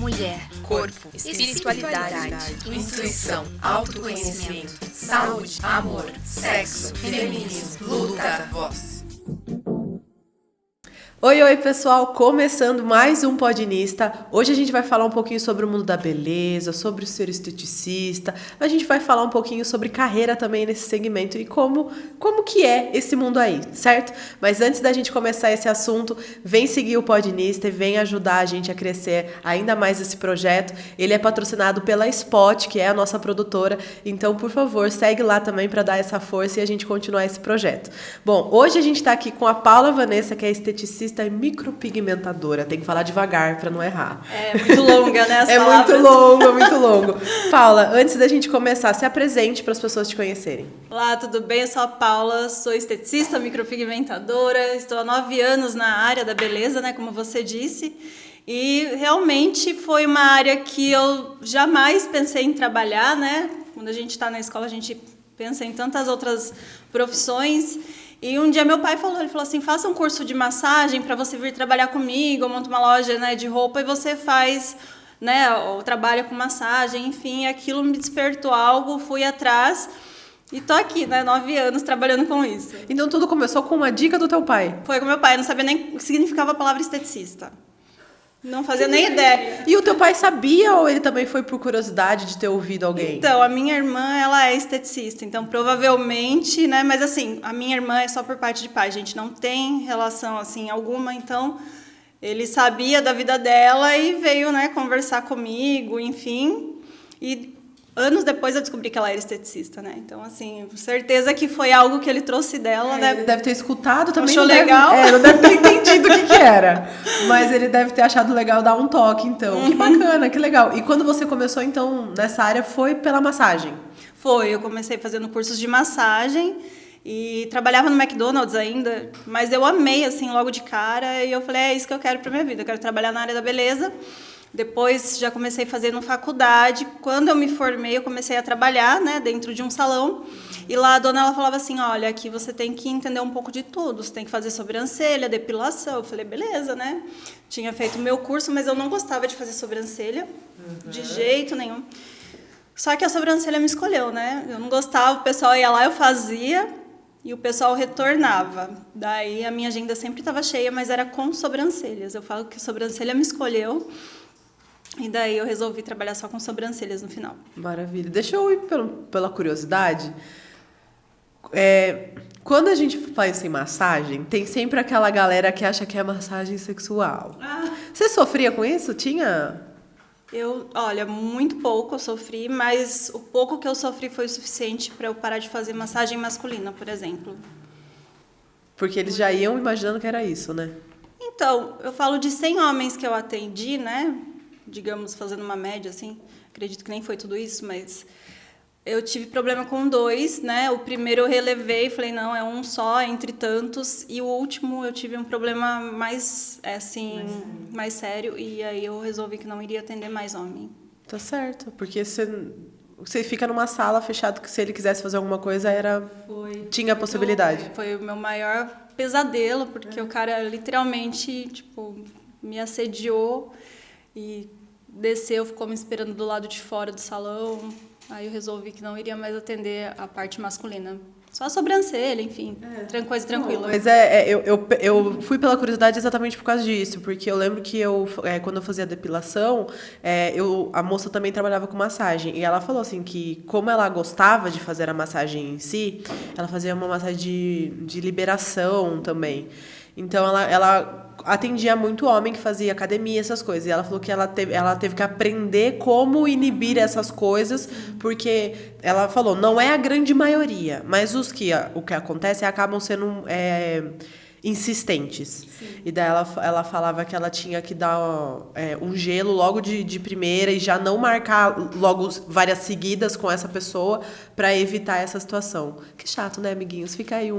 mulher, corpo, espiritualidade, intuição, autoconhecimento, saúde, amor, sexo, feminismo, luta, voz. Oi, pessoal! Começando mais um Podinista. Hoje a gente vai falar um pouquinho sobre o mundo da beleza, sobre ser esteticista. A gente vai falar um pouquinho sobre carreira também nesse segmento e como que é esse mundo aí, certo? Mas antes da gente começar esse assunto, vem seguir o Podinista e vem ajudar a gente a crescer ainda mais esse projeto. Ele é patrocinado pela Spot, que é a nossa produtora. Então, por favor, segue lá também para dar essa força e a gente continuar esse projeto. Bom, hoje a gente está aqui com a Paula Vanessa, que é esteticista e micropigmentadora. Tem que falar devagar para não errar. É muito longa, né, as palavras. Muito longo. Paula, antes da gente começar, se apresente para as pessoas te conhecerem. Olá, tudo bem? Eu sou a Paula, sou esteticista, micropigmentadora, estou há 9 anos na área da beleza, né, como você disse, e realmente foi uma área que eu jamais pensei em trabalhar, né? Quando a gente está na escola, a gente pensa em tantas outras profissões. E um dia meu pai falou assim, faça um curso de massagem para você vir trabalhar comigo, eu monto uma loja, né, de roupa e você faz, né, ou trabalha com massagem, enfim, aquilo me despertou algo, fui atrás e tô aqui, né, 9 anos trabalhando com isso. Então tudo começou com uma dica do teu pai? Foi com meu pai, eu não sabia nem o que significava a palavra esteticista. Não fazia nem ideia. E o teu pai sabia ou ele também foi por curiosidade de ter ouvido alguém? Então, a minha irmã, ela é esteticista, então provavelmente, né, mas assim, a minha irmã é só por parte de pai, a gente não tem relação assim alguma, então ele sabia da vida dela e veio, né, conversar comigo, enfim, e anos depois eu descobri que ela era esteticista, né? Então, assim, certeza que foi algo que ele trouxe dela, né? Ele deve ter escutado também. Achou legal? Não deve ter entendido o que era. Mas ele deve ter achado legal dar um toque, então. Que bacana, que legal. E quando você começou, então, nessa área, foi pela massagem? Foi, eu comecei fazendo cursos de massagem e trabalhava no McDonald's ainda, mas eu amei, assim, logo de cara, e eu falei, é isso que eu quero pra minha vida, eu quero trabalhar na área da beleza. Depois já comecei fazendo faculdade. Quando eu me formei, eu comecei a trabalhar, né, dentro de um salão. E lá a dona ela falava assim, olha, aqui você tem que entender um pouco de tudo. Você tem que fazer sobrancelha, depilação. Eu falei, beleza, né? Tinha feito o meu curso, mas eu não gostava de fazer sobrancelha, de jeito nenhum. Só que a sobrancelha me escolheu, né? Eu não gostava, o pessoal ia lá, eu fazia e o pessoal retornava. Daí a minha agenda sempre estava cheia, mas era com sobrancelhas. Eu falo que a sobrancelha me escolheu. E daí eu resolvi trabalhar só com sobrancelhas no final. Maravilha. Deixa eu ir pela curiosidade. Quando a gente faz sem massagem, tem sempre aquela galera que acha que é massagem sexual. Você sofria com isso? Tinha? Olha, muito pouco eu sofri, mas o pouco que eu sofri foi o suficiente para eu parar de fazer massagem masculina, por exemplo. Porque eles já iam imaginando que era isso, né? Então, eu falo de 100 homens que eu atendi, né? Digamos, fazendo uma média, assim, acredito que nem foi tudo isso, mas eu tive problema com 2, né? O primeiro eu relevei, falei, não, é um só, entre tantos, e o último eu tive um problema mais, mais sério, e aí eu resolvi que não iria atender mais homem. Tá certo, porque você fica numa sala fechada que se ele quisesse fazer alguma coisa, tinha a possibilidade. Foi o meu maior pesadelo, porque o cara literalmente, tipo, me assediou, e desceu, ficou me esperando do lado de fora do salão. Aí eu resolvi que não iria mais atender a parte masculina. Só a sobrancelha, enfim, coisa tranquila. Mas eu fui pela curiosidade exatamente por causa disso, porque eu lembro que quando eu fazia depilação, a moça também trabalhava com massagem, e ela falou assim que, como ela gostava de fazer a massagem em si, ela fazia uma massagem de liberação também. Então, ela atendia muito homem que fazia academia, essas coisas. E ela falou que ela teve que aprender como inibir essas coisas, porque ela falou, não é a grande maioria, mas o que acontece acabam sendo insistentes. Sim. E daí ela falava que ela tinha que dar um gelo logo de primeira e já não marcar logo várias seguidas com essa pessoa para evitar essa situação. Que chato, né, amiguinhos? Fica aí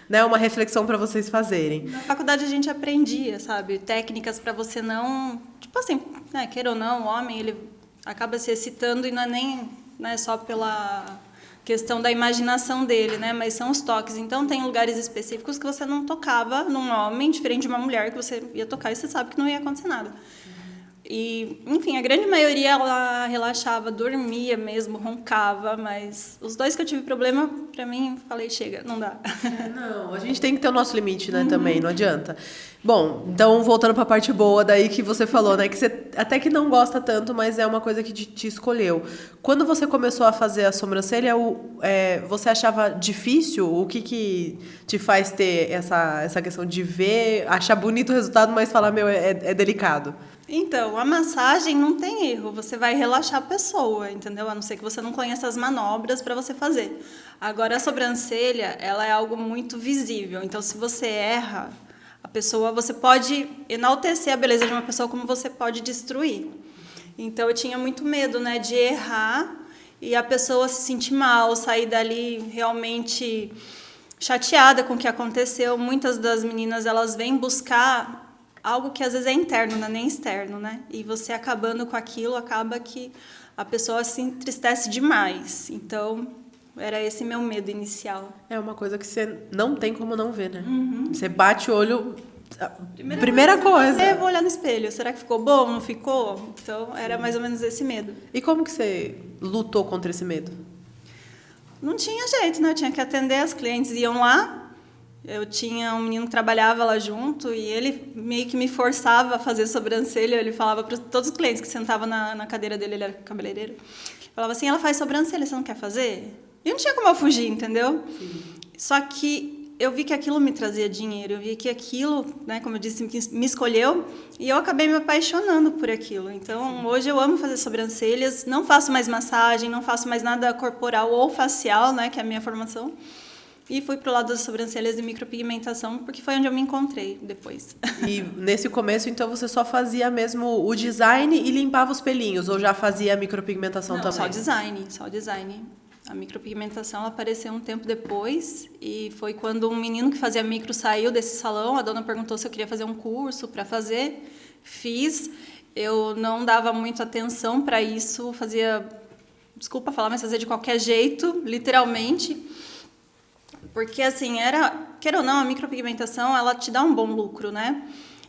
né, uma reflexão para vocês fazerem. Na faculdade a gente aprendia, sabe? Técnicas para você não... Tipo assim, né, queira ou não, o homem, ele acaba se excitando e não é nem só pela questão da imaginação dele, né? Mas são os toques. Então, tem lugares específicos que você não tocava num homem, diferente de uma mulher que você ia tocar e você sabe que não ia acontecer nada. E, enfim, a grande maioria ela relaxava, dormia mesmo, roncava, mas os 2 que eu tive problema, pra mim, falei, chega, não dá. Não, a gente tem que ter o nosso limite, né, também, não adianta. Bom, então voltando para a parte boa daí que você falou, né, que você até que não gosta tanto, mas é uma coisa que te escolheu. Quando você começou a fazer a sobrancelha, você achava difícil? O que te faz ter essa questão de ver, achar bonito o resultado, mas falar, meu, é delicado? Então, a massagem não tem erro, você vai relaxar a pessoa, entendeu? A não ser que você não conheça as manobras para você fazer. Agora, a sobrancelha, ela é algo muito visível, então se você erra, a pessoa, você pode enaltecer a beleza de uma pessoa como você pode destruir. Então, eu tinha muito medo, né, de errar e a pessoa se sentir mal, sair dali realmente chateada com o que aconteceu. Muitas das meninas, elas vêm buscar algo que às vezes é interno, não é nem externo, né? E você acabando com aquilo, acaba que a pessoa se entristece demais. Então, era esse meu medo inicial. É uma coisa que você não tem como não ver, né? Você bate o olho, primeira coisa. Eu vou olhar no espelho, será que ficou bom, não ficou? Então, era mais ou menos esse medo. E como que você lutou contra esse medo? Não tinha jeito, né? Eu tinha que atender, as clientes iam lá. Eu tinha um menino que trabalhava lá junto e ele meio que me forçava a fazer sobrancelha. Ele falava para todos os clientes que sentavam na cadeira dele, ele era cabeleireiro. Ele falava assim, ela faz sobrancelha, você não quer fazer? E não tinha como eu fugir, entendeu? Sim. Só que eu vi que aquilo me trazia dinheiro, eu vi que aquilo, né, como eu disse, me escolheu e eu acabei me apaixonando por aquilo. Então, hoje eu amo fazer sobrancelhas, não faço mais massagem, não faço mais nada corporal ou facial, né, que é a minha formação. E fui pro lado das sobrancelhas e micropigmentação, porque foi onde eu me encontrei depois. E nesse começo, então, você só fazia mesmo o design e limpava os pelinhos? Ou já fazia a micropigmentação também? Só design. A micropigmentação ela apareceu um tempo depois e foi quando um menino que fazia micro saiu desse salão, a dona perguntou se eu queria fazer um curso para fazer. Fiz. Eu não dava muito atenção para isso, fazia, desculpa falar, mas fazia de qualquer jeito, literalmente. Porque, assim, queira ou não, a micropigmentação, ela te dá um bom lucro, né?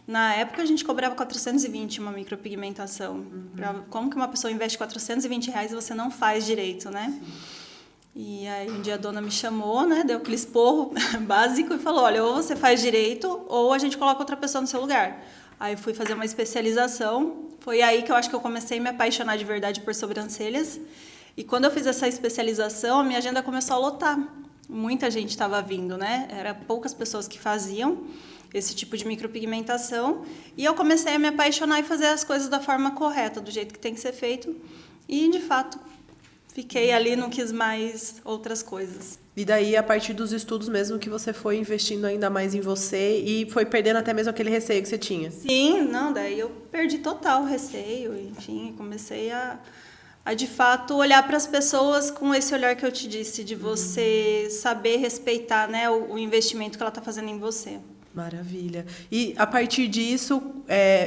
Na época, a gente cobrava 420 uma micropigmentação. Como que uma pessoa investe R$420 e você não faz direito, né? Sim. E aí, um dia a dona me chamou, né? Deu aquele esporro básico e falou, olha, ou você faz direito ou a gente coloca outra pessoa no seu lugar. Aí, eu fui fazer uma especialização. Foi aí que eu acho que eu comecei a me apaixonar de verdade por sobrancelhas. E quando eu fiz essa especialização, a minha agenda começou a lotar. Muita gente estava vindo, né? Era poucas pessoas que faziam esse tipo de micropigmentação. E eu comecei a me apaixonar e fazer as coisas da forma correta, do jeito que tem que ser feito. E, de fato, fiquei ali, não quis mais outras coisas. E daí, a partir dos estudos mesmo, que você foi investindo ainda mais em você e foi perdendo até mesmo aquele receio que você tinha? Sim, não, daí eu perdi total o receio. Enfim, comecei a de fato olhar para as pessoas com esse olhar que eu te disse, de você saber respeitar, né, o investimento que ela está fazendo em você. Maravilha. E a partir disso,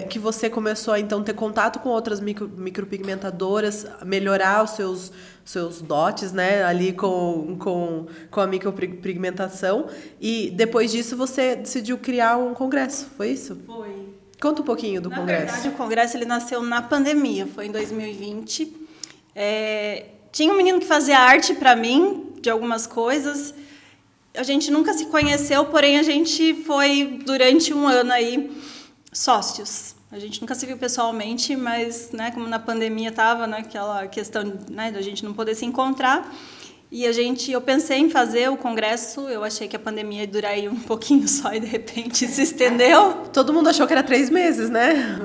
que você começou a então ter contato com outras micropigmentadoras, melhorar os seus dotes, né, ali com a micropigmentação, e depois disso você decidiu criar um congresso, foi isso? Foi. Conta um pouquinho do congresso. Na verdade, o congresso ele nasceu na pandemia, foi em 2020. Tinha um menino que fazia arte para mim, de algumas coisas. A gente nunca se conheceu, porém a gente foi, durante um ano aí, sócios. A gente nunca se viu pessoalmente, mas, né, como na pandemia estava, né, aquela questão, né, da gente não poder se encontrar. E eu pensei em fazer o congresso, eu achei que a pandemia ia durar aí um pouquinho só e de repente se estendeu. Todo mundo achou que era 3 meses, né?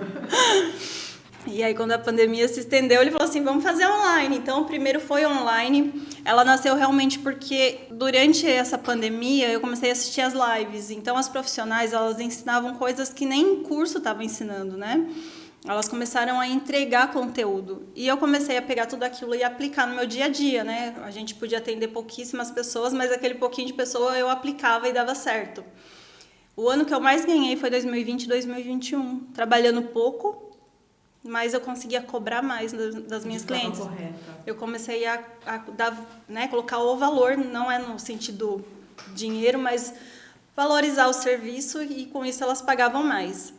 E aí, quando a pandemia se estendeu, ele falou assim, vamos fazer online. Então, o primeiro foi online. Ela nasceu realmente porque, durante essa pandemia, eu comecei a assistir as lives. Então, as profissionais, elas ensinavam coisas que nem em curso estavam ensinando, né? Elas começaram a entregar conteúdo. E eu comecei a pegar tudo aquilo e aplicar no meu dia a dia, né? A gente podia atender pouquíssimas pessoas, mas aquele pouquinho de pessoa eu aplicava e dava certo. O ano que eu mais ganhei foi 2020 e 2021. Trabalhando pouco, mas eu conseguia cobrar mais das minhas clientes. Correta. Eu comecei a dar, né, colocar o valor, não é no sentido dinheiro, mas valorizar o serviço e com isso elas pagavam mais.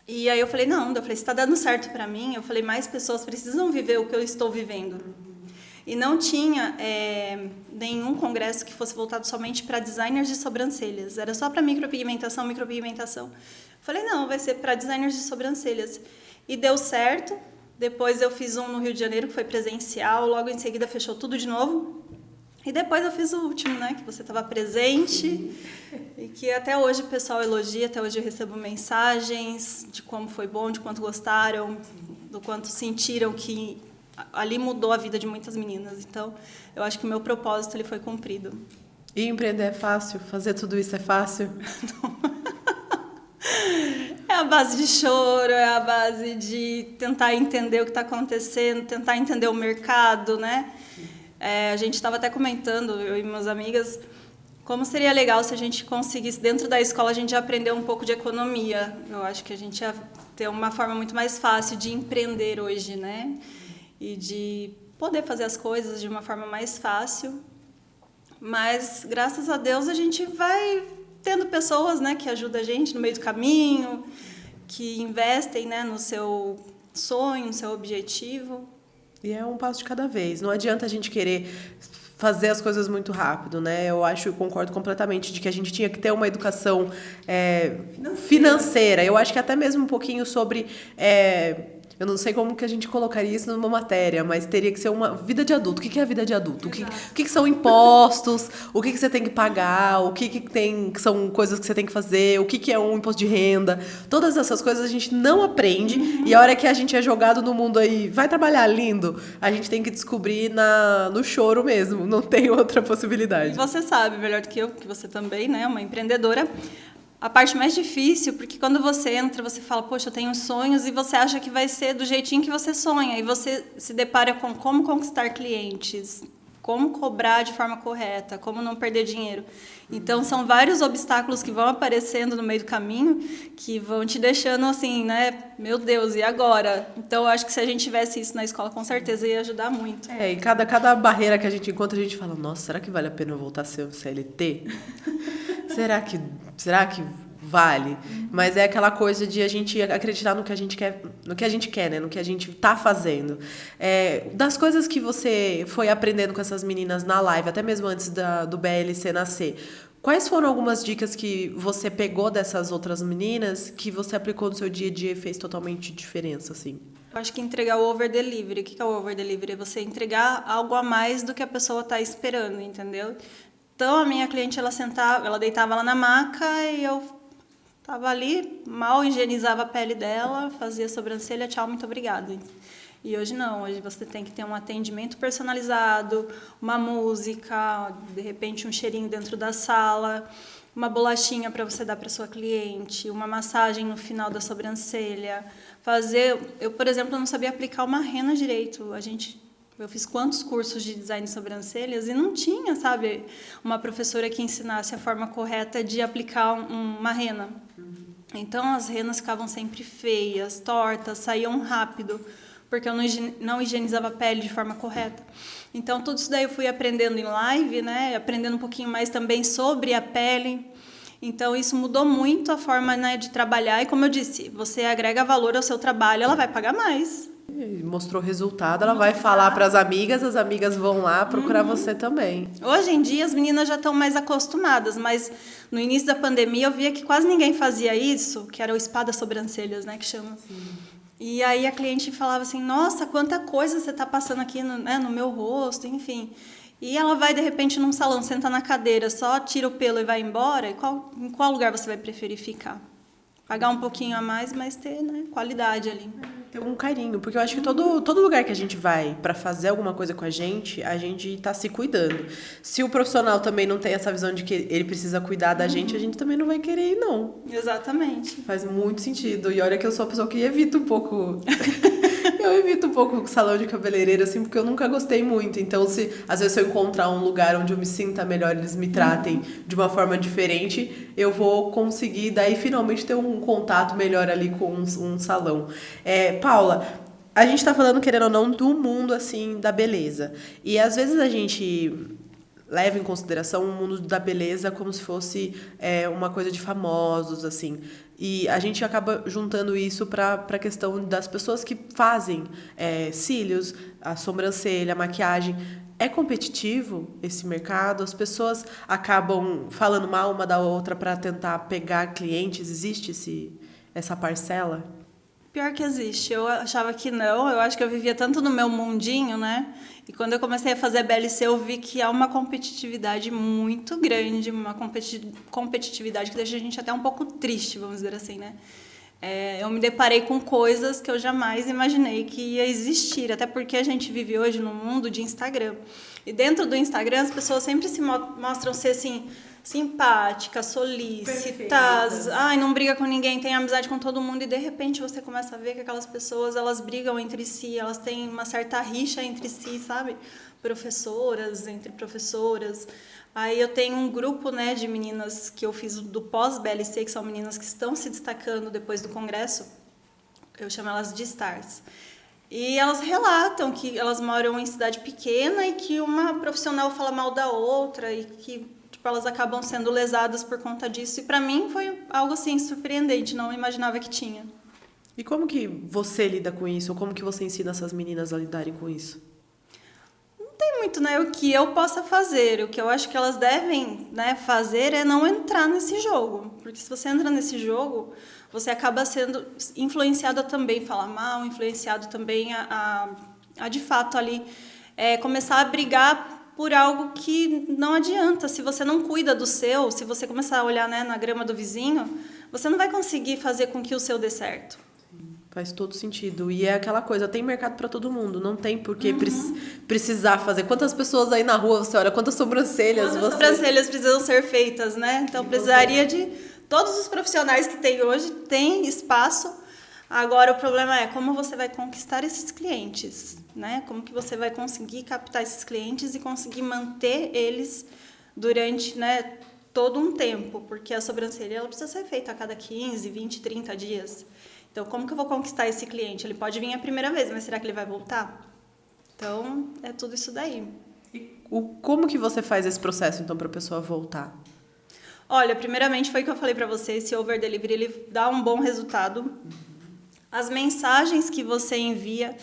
E aí eu falei, não, eu falei, se está dando certo para mim, eu falei, mais pessoas precisam viver o que eu estou vivendo. E não tinha nenhum congresso que fosse voltado somente para designers de sobrancelhas. Era só para micropigmentação. Falei, não, vai ser para designers de sobrancelhas. E deu certo. Depois eu fiz um no Rio de Janeiro, que foi presencial. Logo em seguida fechou tudo de novo. E depois eu fiz o último, né? Que você estava presente. E que até hoje o pessoal elogia. Até hoje eu recebo mensagens de como foi bom, de quanto gostaram, do quanto sentiram que ali mudou a vida de muitas meninas. Então, eu acho que o meu propósito ele foi cumprido. E empreender é fácil? Fazer tudo isso é fácil? É a base de choro, é a base de tentar entender o que está acontecendo, tentar entender o mercado, né? A gente estava até comentando, eu e minhas amigas, como seria legal se a gente conseguisse, dentro da escola, a gente aprender um pouco de economia. Eu acho que a gente ia ter uma forma muito mais fácil de empreender hoje, né? E de poder fazer as coisas de uma forma mais fácil. Mas, graças a Deus, a gente vai tendo pessoas, né, que ajudam a gente no meio do caminho, que investem, né, no seu sonho, no seu objetivo. E é um passo de cada vez. Não adianta a gente querer fazer as coisas muito rápido, né? Eu concordo completamente de que a gente tinha que ter uma educação financeira. Eu acho que até mesmo um pouquinho sobre... eu não sei como que a gente colocaria isso numa matéria, mas teria que ser uma vida de adulto. O que é a vida de adulto? O que são impostos? O que você tem que pagar? O que são coisas que você tem que fazer? O que é um imposto de renda? Todas essas coisas a gente não aprende. E a hora que a gente é jogado no mundo aí, vai trabalhar lindo, a gente tem que descobrir no choro mesmo. Não tem outra possibilidade. E você sabe, melhor do que eu, que você também, né, uma empreendedora, a parte mais difícil, porque quando você entra, você fala, poxa, eu tenho sonhos, e você acha que vai ser do jeitinho que você sonha, e você se depara com como conquistar clientes, como cobrar de forma correta, como não perder dinheiro. Então, são vários obstáculos que vão aparecendo no meio do caminho, que vão te deixando assim, né, meu Deus, e agora? Então, eu acho que se a gente tivesse isso na escola, com certeza ia ajudar muito. E cada barreira que a gente encontra, a gente fala, nossa, será que vale a pena eu voltar a ser um CLT? Será que vale? Mas é aquela coisa de a gente acreditar no que a gente quer, né? No que a gente tá fazendo. Das coisas que você foi aprendendo com essas meninas na live, até mesmo antes do BLC nascer, quais foram algumas dicas que você pegou dessas outras meninas que você aplicou no seu dia a dia e fez totalmente diferença, assim? Eu acho que entregar o over delivery. O que é o over delivery? É você entregar algo a mais do que a pessoa está esperando, entendeu? Então, a minha cliente, ela deitava lá na maca e eu estava ali, mal higienizava a pele dela, fazia sobrancelha, tchau, muito obrigada. E hoje não, hoje você tem que ter um atendimento personalizado, uma música, de repente um cheirinho dentro da sala, uma bolachinha para você dar para sua cliente, uma massagem no final da sobrancelha. Eu, por exemplo, não sabia aplicar uma rena direito. Eu fiz quantos cursos de design de sobrancelhas e não tinha, sabe, uma professora que ensinasse a forma correta de aplicar uma rena. Então, as renas ficavam sempre feias, tortas, saíam rápido, porque eu não higienizava a pele de forma correta. Então, tudo isso daí eu fui aprendendo em live, né, aprendendo um pouquinho mais também sobre a pele. Então, isso mudou muito a forma, né, de trabalhar. E, como eu disse, você agrega valor ao seu trabalho, ela vai pagar mais. Mostrou resultado, ela vai falar para as amigas vão lá procurar você também. Hoje em dia as meninas já estão mais acostumadas, mas no início da pandemia eu via que quase ninguém fazia isso, que era o spa das sobrancelhas, né, que chama. Sim. E aí a cliente falava assim, nossa, quanta coisa você está passando aqui no meu rosto, enfim. E ela vai, de repente, num salão, senta na cadeira, só tira o pelo e vai embora, em qual lugar você vai preferir ficar? Pagar um pouquinho a mais, mas ter, né, qualidade ali. Ter um carinho, porque eu acho que todo lugar que a gente vai para fazer alguma coisa com a gente tá se cuidando. Se o profissional também não tem essa visão de que ele precisa cuidar da gente também não vai querer ir, não. Exatamente. Faz muito sentido. E olha que eu sou a pessoa que evita um pouco... Eu evito um pouco o salão de cabeleireiro, assim, porque eu nunca gostei muito. Então, às vezes eu encontrar um lugar onde eu me sinta melhor, eles me tratem de uma forma diferente, eu vou conseguir, daí, finalmente, ter um contato melhor ali com um salão. Paula, a gente tá falando, querendo ou não, do mundo, assim, da beleza. E, às vezes, a gente leva em consideração o mundo da beleza como se fosse uma coisa de famosos, assim. E a gente acaba juntando isso para a questão das pessoas que fazem cílios, a sobrancelha, a maquiagem. É competitivo esse mercado? As pessoas acabam falando mal uma da outra para tentar pegar clientes? Existe essa parcela? Pior que existe. Eu achava que não. Eu acho que eu vivia tanto no meu mundinho, né? E quando eu comecei a fazer BLC, eu vi que há uma competitividade muito grande, uma competitividade que deixa a gente até um pouco triste, vamos dizer assim, né? Eu me deparei com coisas que eu jamais imaginei que ia existir, até porque a gente vive hoje num mundo de Instagram. E dentro do Instagram, as pessoas sempre se mostram ser assim, simpáticas, solícitas, não briga com ninguém, tem amizade com todo mundo, e de repente você começa a ver que aquelas pessoas, elas brigam entre si, elas têm uma certa rixa entre si, sabe? Entre professoras. Aí eu tenho um grupo, né, de meninas que eu fiz do pós-BLC, que são meninas que estão se destacando depois do congresso. Eu chamo elas de Stars. E elas relatam que elas moram em cidade pequena e que uma profissional fala mal da outra e que elas acabam sendo lesadas por conta disso. E para mim foi algo assim surpreendente, não imaginava que tinha. E como que você lida com isso? Ou como que você ensina essas meninas a lidarem com isso? Tem muito, né, o que eu possa fazer. O que eu acho que elas devem, né, fazer é não entrar nesse jogo. Porque se você entra nesse jogo, você acaba sendo influenciado a também falar mal, influenciado também a de fato ali começar a brigar por algo que não adianta. Se você não cuida do seu, se você começar a olhar, né, na grama do vizinho, você não vai conseguir fazer com que o seu dê certo. Faz todo sentido. E é aquela coisa, tem mercado para todo mundo. Não tem por que precisar fazer. Quantas pessoas aí na rua você olha? Quantas sobrancelhas sobrancelhas precisam ser feitas, né? Então, precisaria de... Todos os profissionais que tem hoje têm espaço. Agora, o problema é como você vai conquistar esses clientes, né? Como que você vai conseguir captar esses clientes e conseguir manter eles durante, né, todo um tempo. Porque a sobrancelha ela precisa ser feita a cada 15, 20, 30 dias. Então, como que eu vou conquistar esse cliente? Ele pode vir a primeira vez, mas será que ele vai voltar? Então, é tudo isso daí. E como que você faz esse processo, então, para a pessoa voltar? Olha, primeiramente foi o que eu falei para você, esse over delivery, ele dá um bom resultado. As mensagens que você envia,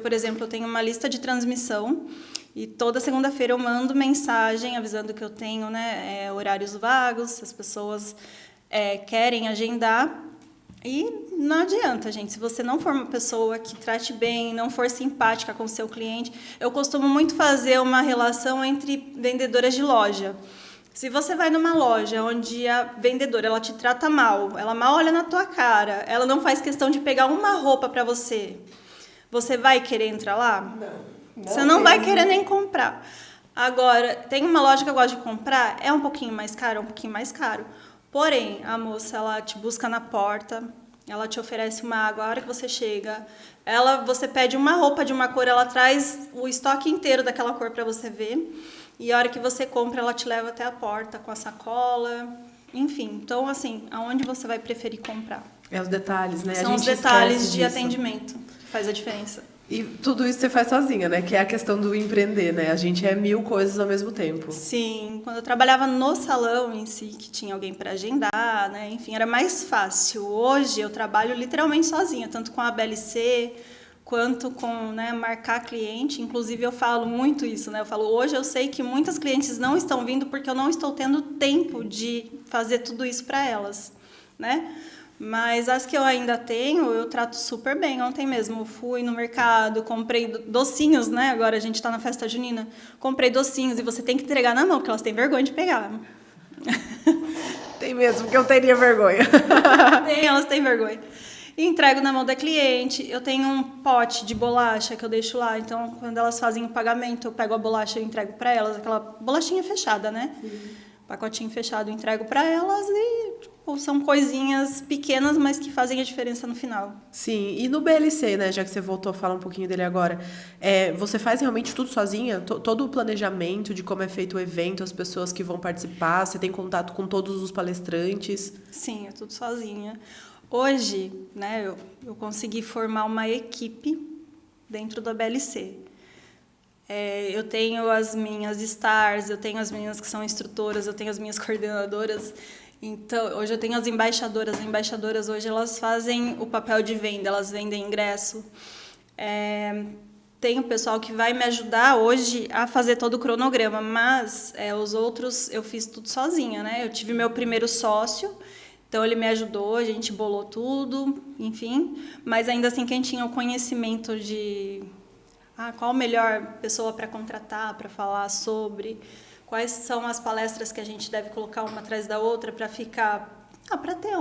por exemplo, eu tenho uma lista de transmissão e toda segunda-feira eu mando mensagem avisando que eu tenho, né, horários vagos, se as pessoas querem agendar. E não adianta, gente, se você não for uma pessoa que trate bem, não for simpática com o seu cliente, eu costumo muito fazer uma relação entre vendedoras de loja. Se você vai numa loja onde a vendedora ela te trata mal, ela mal olha na tua cara, ela não faz questão de pegar uma roupa para você, você vai querer entrar lá? Não. Você não vai querer nem comprar. Agora, tem uma loja que eu gosto de comprar, é um pouquinho mais caro, Porém, a moça, ela te busca na porta, ela te oferece uma água, a hora que você chega, você pede uma roupa de uma cor, ela traz o estoque inteiro daquela cor para você ver, e a hora que você compra, ela te leva até a porta com a sacola, enfim. Então, assim, aonde você vai preferir comprar? É os detalhes, né? São os detalhes de atendimento que faz a diferença. E tudo isso você faz sozinha, né? Que é a questão do empreender, né? A gente é 1000 coisas ao mesmo tempo. Sim, quando eu trabalhava no salão em si, que tinha alguém para agendar, né? Enfim, era mais fácil. Hoje eu trabalho literalmente sozinha, tanto com a BLC quanto com, né, marcar cliente. Inclusive eu falo muito isso, né? Eu falo, hoje eu sei que muitas clientes não estão vindo porque eu não estou tendo tempo de fazer tudo isso para elas, né? Mas as que eu ainda tenho, eu trato super bem. Ontem mesmo eu fui no mercado, comprei docinhos, né? Agora a gente está na festa junina. Comprei docinhos e você tem que entregar na mão, porque elas têm vergonha de pegar. Tem mesmo, porque eu teria vergonha. Elas têm vergonha. E entrego na mão da cliente. Eu tenho um pote de bolacha que eu deixo lá. Então, quando elas fazem o pagamento, eu pego a bolacha e entrego para elas. Aquela bolachinha fechada, né? Pacotinho fechado, eu entrego para elas e... são coisinhas pequenas, mas que fazem a diferença no final. Sim, e no BLC, né, já que você voltou a falar um pouquinho dele agora, você faz realmente tudo sozinha? Todo o planejamento de como é feito o evento, as pessoas que vão participar, você tem contato com todos os palestrantes? Sim, é tudo sozinha. Hoje, né, eu consegui formar uma equipe dentro da BLC. Eu tenho as minhas stars, eu tenho as meninas que são instrutoras, eu tenho as minhas coordenadoras. Então, hoje eu tenho as embaixadoras. As embaixadoras hoje elas fazem o papel de venda, elas vendem ingresso. Tem o pessoal que vai me ajudar hoje a fazer todo o cronograma, mas os outros eu fiz tudo sozinha, né? Eu tive meu primeiro sócio, então ele me ajudou, a gente bolou tudo, enfim. Mas ainda assim, quem tinha o conhecimento de qual a melhor pessoa para contratar, para falar sobre, quais são as palestras que a gente deve colocar uma atrás da outra para ficar, para ter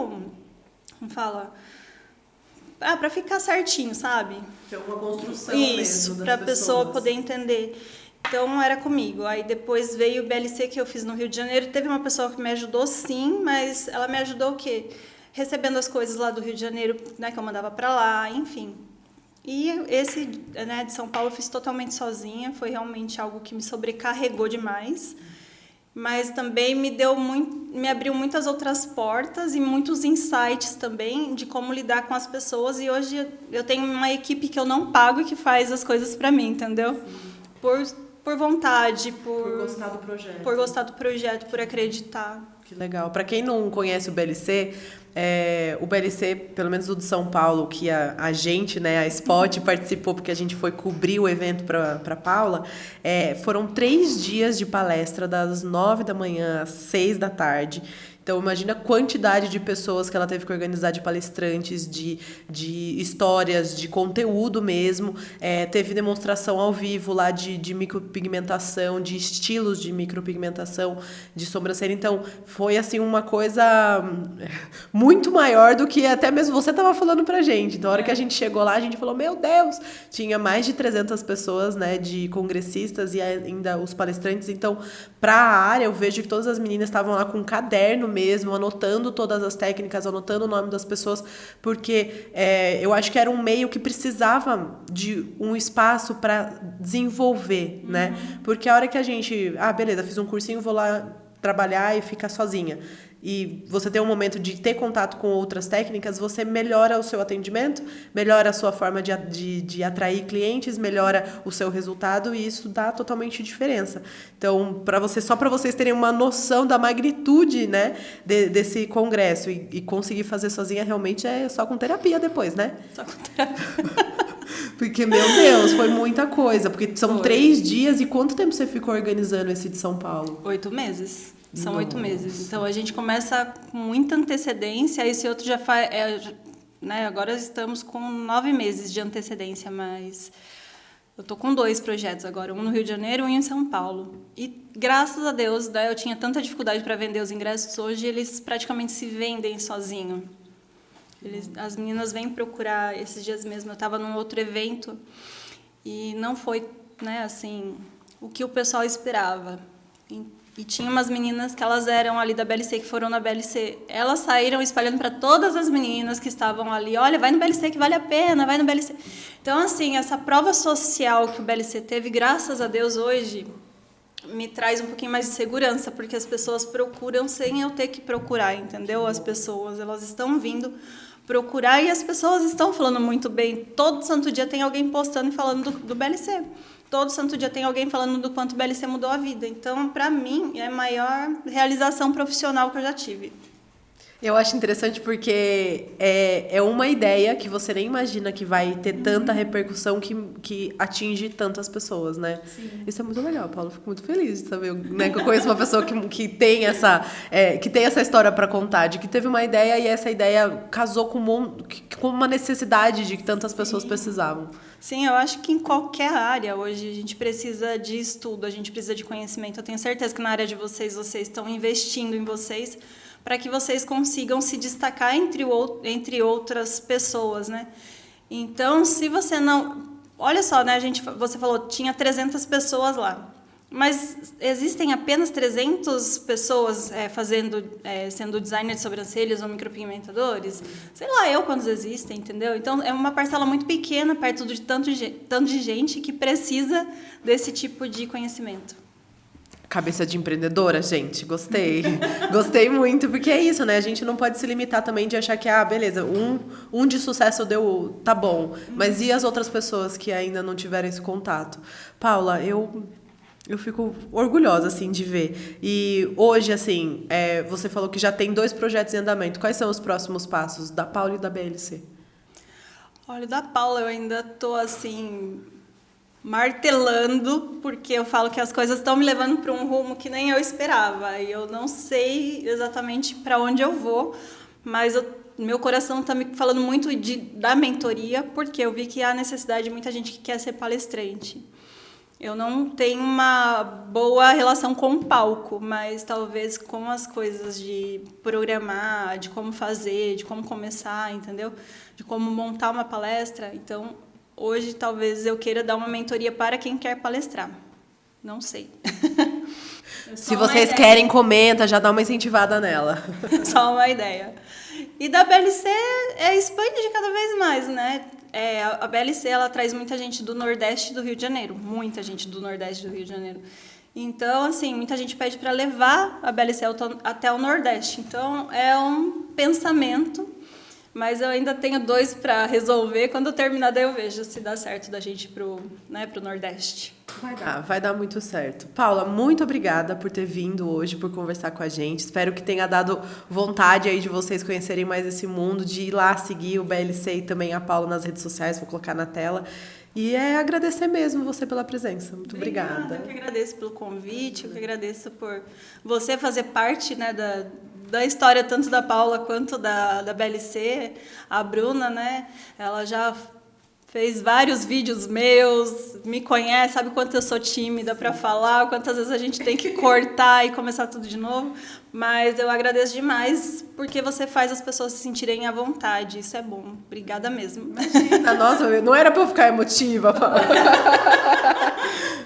para ficar certinho, sabe? Ter uma construção isso, mesmo para a pessoa poder entender. Então, era comigo. Aí, depois veio o BLC que eu fiz no Rio de Janeiro. Teve uma pessoa que me ajudou, sim, mas ela me ajudou o quê? Recebendo as coisas lá do Rio de Janeiro, né, que eu mandava para lá, enfim. E esse, né, de São Paulo eu fiz totalmente sozinha. Foi realmente algo que me sobrecarregou demais. Mas também me abriu muitas outras portas e muitos insights também de como lidar com as pessoas. E hoje eu tenho uma equipe que eu não pago e que faz as coisas para mim, entendeu? Por vontade, por gostar do projeto. Por gostar do projeto, por acreditar. Que legal. Para quem não conhece o BLC, pelo menos o de São Paulo, que a gente, né, a Spot, participou porque a gente foi cobrir o evento para Paula, foram 3 dias de palestra, das 9 da manhã às 6 da tarde. Então, imagina a quantidade de pessoas que ela teve que organizar, de palestrantes, de histórias, de conteúdo mesmo. Teve demonstração ao vivo lá de micropigmentação, de estilos de micropigmentação, de sobrancelha. Então, foi assim uma coisa muito maior do que até mesmo você estava falando pra gente. Na hora que a gente chegou lá, a gente falou, meu Deus, tinha mais de 300 pessoas, né, de congressistas e ainda os palestrantes. Então, para a área, eu vejo que todas as meninas estavam lá com um caderno mesmo, anotando todas as técnicas, anotando o nome das pessoas, porque eu acho que era um meio que precisava de um espaço para desenvolver, né? Porque a hora que a gente... beleza, fiz um cursinho, vou lá trabalhar e ficar sozinha. E você tem um momento de ter contato com outras técnicas, você melhora o seu atendimento, melhora a sua forma de atrair clientes, melhora o seu resultado, e isso dá totalmente diferença. Então, só para vocês terem uma noção da magnitude, né, desse congresso, e conseguir fazer sozinha realmente é só com terapia depois, né? Só com terapia. Porque, meu Deus, foi muita coisa. Porque são 3 dias. E quanto tempo você ficou organizando esse de São Paulo? 8 meses. São Nossa. 8 meses. Então, a gente começa com muita antecedência. Esse outro já faz... né, agora estamos com 9 meses de antecedência, mas... Eu tô com 2 projetos agora. Um no Rio de Janeiro e um em São Paulo. E, graças a Deus, né, eu tinha tanta dificuldade para vender os ingressos. Hoje, eles praticamente se vendem sozinhos. As meninas vêm procurar. Esses dias mesmo eu estava num outro evento e não foi, né, assim, o que o pessoal esperava. E tinha umas meninas que elas eram ali da BLC, que foram na BLC. Elas saíram espalhando para todas as meninas que estavam ali. Olha, vai no BLC que vale a pena, vai no BLC. Então, assim, essa prova social que o BLC teve, graças a Deus, hoje, me traz um pouquinho mais de segurança, porque as pessoas procuram sem eu ter que procurar, entendeu? As pessoas, elas estão vindo procurar e as pessoas estão falando muito bem. Todo santo dia tem alguém postando e falando do BLC. Todo santo dia tem alguém falando do quanto o BLC mudou a vida. Então, para mim, é a maior realização profissional que eu já tive. Eu acho interessante porque é uma ideia que você nem imagina que vai ter tanta repercussão que atinge tantas pessoas, né? Sim. Isso é muito legal, Paulo. Fico muito feliz de saber, né, que eu conheço uma pessoa que tem essa história para contar, de que teve uma ideia e essa ideia casou com uma necessidade de que tantas pessoas precisavam. Sim, eu acho que em qualquer área hoje a gente precisa de estudo, a gente precisa de conhecimento. Eu tenho certeza que na área de vocês estão investindo em vocês para que vocês consigam se destacar entre outras pessoas, né? Então, se você não... Olha só, né? Você falou, tinha 300 pessoas lá. Mas existem apenas 300 pessoas sendo designer de sobrancelhas ou micropigmentadores? Sei lá eu quantos existem, entendeu? Então, é uma parcela muito pequena perto de tanto de gente que precisa desse tipo de conhecimento. Cabeça de empreendedora, gente, gostei. Gostei muito, porque é isso, né? A gente não pode se limitar também de achar que, beleza, um de sucesso deu, tá bom. Mas e as outras pessoas que ainda não tiveram esse contato? Paula, eu Eu fico orgulhosa, assim, de ver. E hoje, assim, você falou que já tem 2 projetos em andamento. Quais são os próximos passos da Paula e da BLC? Olha, da Paula eu ainda tô assim martelando, porque eu falo que as coisas estão me levando para um rumo que nem eu esperava. E eu não sei exatamente para onde eu vou, mas meu coração está me falando muito da mentoria, porque eu vi que há necessidade de muita gente que quer ser palestrante. Eu não tenho uma boa relação com o palco, mas talvez com as coisas de programar, de como fazer, de como começar, entendeu? De como montar uma palestra. Então, hoje, talvez eu queira dar uma mentoria para quem quer palestrar. Não sei. Se vocês querem, comenta, já dá uma incentivada nela. Só uma ideia. E da BLC expande cada vez mais, né? A BLC, ela traz muita gente do Nordeste do Rio de Janeiro. Muita gente do Nordeste do Rio de Janeiro. Então, assim, muita gente pede para levar a BLC até o Nordeste. Então, é um pensamento, mas eu ainda tenho 2 para resolver. Quando eu terminar, daí eu vejo se dá certo da gente pro Nordeste. Vai dar muito certo. Paula, muito obrigada por ter vindo hoje, por conversar com a gente. Espero que tenha dado vontade aí de vocês conhecerem mais esse mundo, de ir lá seguir o BLC e também a Paula nas redes sociais, vou colocar na tela. E agradecer mesmo você pela presença. Muito obrigada. Eu que agradeço pelo convite, eu que agradeço por você fazer parte, né, da história tanto da Paula quanto da BLC. A Bruna, né, ela já fez vários vídeos meus, me conhece, sabe quanto eu sou tímida para falar, quantas vezes a gente tem que cortar e começar tudo de novo. Mas eu agradeço demais porque você faz as pessoas se sentirem à vontade. Isso é bom. Obrigada mesmo. Imagina, nossa, não era para eu ficar emotiva, Paula.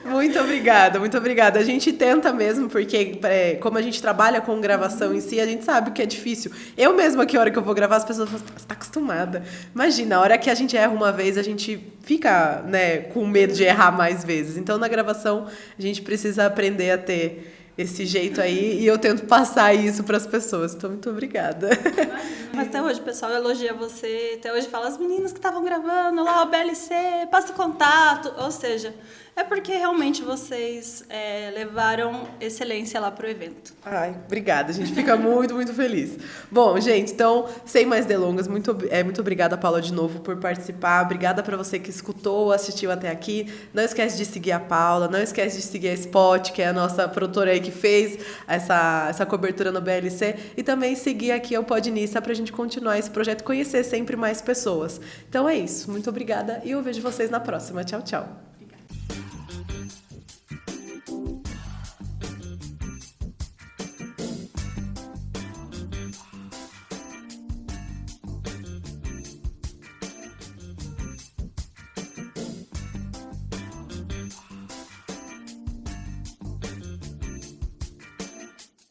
Muito obrigada, muito obrigada. A gente tenta mesmo, porque como a gente trabalha com gravação em si, a gente sabe que é difícil. Eu mesma, que a hora que eu vou gravar, as pessoas falam, você tá acostumada. Imagina, a hora que a gente erra uma vez, a gente fica, né, com medo de errar mais vezes. Então, na gravação, a gente precisa aprender a ter esse jeito aí, e eu tento passar isso para as pessoas. Então, muito obrigada. Mas até hoje o pessoal elogia você, até hoje fala, as meninas que estavam gravando lá, o BLC, passa contato, ou seja, é porque realmente vocês levaram excelência lá pro evento. Ai, obrigada, a gente fica muito, muito feliz. Bom, gente, então, sem mais delongas, muito obrigada, Paula, de novo, por participar. Obrigada para você que escutou, assistiu até aqui. Não esquece de seguir a Paula, não esquece de seguir a Spot, que é a nossa produtora aí que fez essa cobertura no BLC, e também seguir aqui o Podinista pra gente continuar esse projeto e conhecer sempre mais pessoas. Então é isso, muito obrigada e eu vejo vocês na próxima. Tchau, tchau.